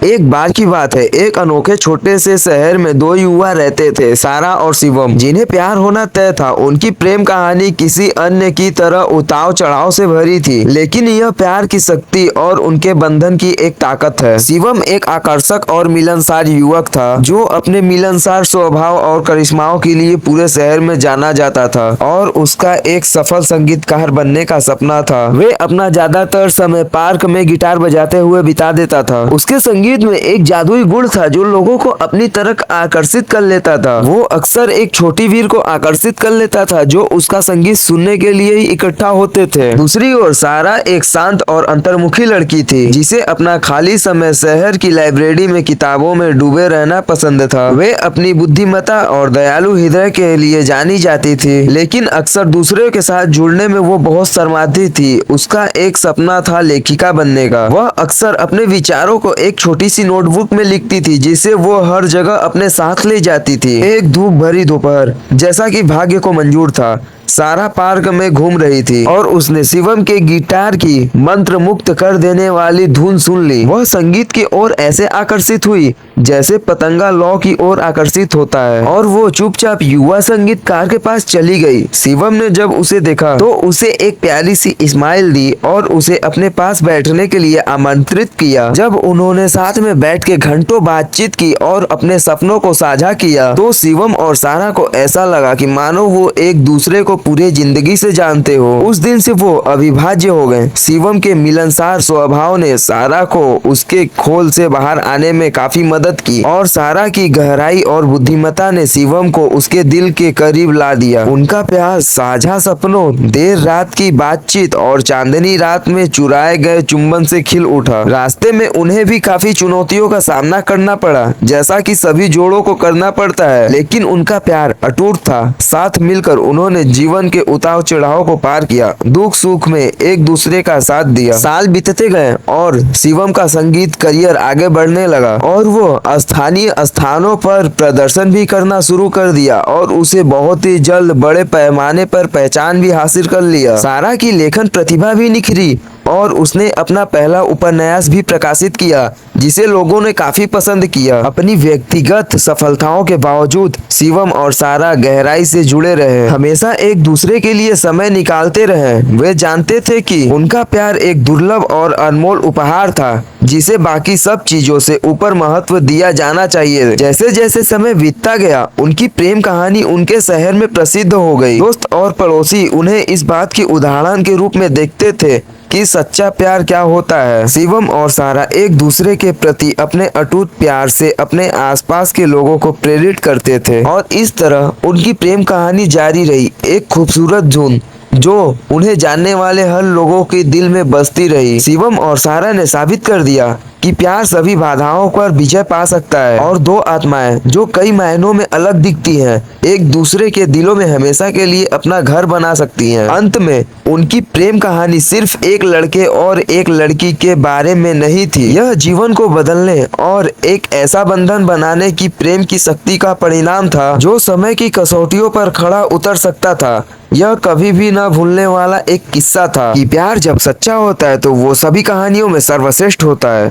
एक बार की बात है, एक अनोखे छोटे से शहर में दो युवा रहते थे, सारा और शिवम, जिन्हें प्यार होना तय था। उनकी प्रेम कहानी किसी अन्य की तरह उतार चढ़ाव से भरी थी, लेकिन यह प्यार की शक्ति और उनके बंधन की एक ताकत है। शिवम एक आकर्षक और मिलनसार युवक था, जो अपने मिलनसार स्वभाव और करिश्माओं के लिए पूरे शहर में जाना जाता था और उसका एक सफल संगीतकार बनने का सपना था। वे अपना ज्यादातर समय पार्क में गिटार बजाते हुए बिता देता था। उसके संगीत में एक जादुई गुण था जो लोगों को अपनी तरफ आकर्षित कर लेता था। वो अक्सर एक छोटी भीड़ को आकर्षित कर लेता था जो उसका संगीत सुनने के लिए ही इकट्ठा होते थे। दूसरी ओर सारा एक शांत और अंतर्मुखी लड़की थी, जिसे अपना खाली समय शहर की लाइब्रेरी में किताबों में डूबे रहना पसंद था। वे अपनी बुद्धिमत्ता और दयालु हृदय के लिए जानी जाती थी, लेकिन अक्सर दूसरों के साथ जुड़ने में वो बहुत शर्माती थी। उसका एक सपना था लेखिका बनने का। वह अक्सर अपने विचारों को एक छोटी सी नोटबुक में लिखती थी, जिसे वो हर जगह अपने साथ ले जाती थी। एक धूप भरी दोपहर, जैसा कि भाग्य को मंजूर था, सारा पार्क में घूम रही थी और उसने शिवम के गिटार की मंत्र मुक्त कर देने वाली धुन सुन ली। वह संगीत की ओर ऐसे आकर्षित हुई जैसे पतंगा लौ की ओर आकर्षित होता है, और वो चुपचाप युवा संगीतकार के पास चली गई। शिवम ने जब उसे देखा तो उसे एक प्यारी सी स्माइल दी और उसे अपने पास बैठने के लिए आमंत्रित किया। जब उन्होंने साथ में बैठ के घंटों बातचीत की और अपने सपनों को साझा किया, तो शिवम और सारा को ऐसा लगा कि मानो वो एक दूसरे को पूरे जिंदगी से जानते हो। उस दिन से वो अविभाज्य हो गए। शिवम के मिलनसार स्वभाव ने सारा को उसके खोल से बाहर आने में काफी मदद की, और सारा की गहराई और बुद्धिमत्ता ने शिवम को उसके दिल के करीब ला दिया। उनका प्यार साझा सपनों, देर रात की बातचीत और चांदनी रात में चुराए गए चुंबन से खिल उठा। रास्ते में उन्हें भी काफी चुनौतियों का सामना करना पड़ा, जैसा कि सभी जोड़ों को करना पड़ता है, लेकिन उनका प्यार अटूट था। साथ मिलकर उन्होंने जीवन के उतार चढ़ाव को पार किया, दुख सुख में एक दूसरे का साथ दिया। साल बीतते गए और शिवम का संगीत करियर आगे बढ़ने लगा, और वो स्थानीय स्थानों पर प्रदर्शन भी करना शुरू कर दिया, और उसे बहुत ही जल्द बड़े पैमाने पर पहचान भी हासिल कर लिया। सारा की लेखन प्रतिभा भी निखरी और उसने अपना पहला उपन्यास भी प्रकाशित किया, जिसे लोगों ने काफी पसंद किया। अपनी व्यक्तिगत सफलताओं के बावजूद शिवम और सारा गहराई से जुड़े रहे, हमेशा एक दूसरे के लिए समय निकालते रहे। वे जानते थे कि उनका प्यार एक दुर्लभ और अनमोल उपहार था, जिसे बाकी सब चीजों से ऊपर महत्व दिया जाना चाहिए। जैसे जैसे समय बीतता गया, उनकी प्रेम कहानी उनके शहर में प्रसिद्ध हो गई। दोस्त और पड़ोसी उन्हें इस बात की उदाहरण के रूप में देखते थे कि सच्चा प्यार क्या होता है। शिवम और सारा एक दूसरे के प्रति अपने अटूट प्यार से अपने आसपास के लोगों को प्रेरित करते थे, और इस तरह उनकी प्रेम कहानी जारी रही, एक खूबसूरत धुन जो उन्हें जानने वाले हर लोगों के दिल में बसती रही। शिवम और सारा ने साबित कर दिया कि प्यार सभी बाधाओं पर विजय पा सकता है, और दो आत्माएं जो कई मायनों में अलग दिखती हैं, एक दूसरे के दिलों में हमेशा के लिए अपना घर बना सकती हैं। अंत में उनकी प्रेम कहानी सिर्फ एक लड़के और एक लड़की के बारे में नहीं थी, यह जीवन को बदलने और एक ऐसा बंधन बनाने की प्रेम की शक्ति का परिणाम था जो समय की कसौटियों पर खड़ा उतर सकता था। यह कभी भी न भूलने वाला एक किस्सा था कि प्यार जब सच्चा होता है तो वो सभी कहानियों में सर्वश्रेष्ठ होता है।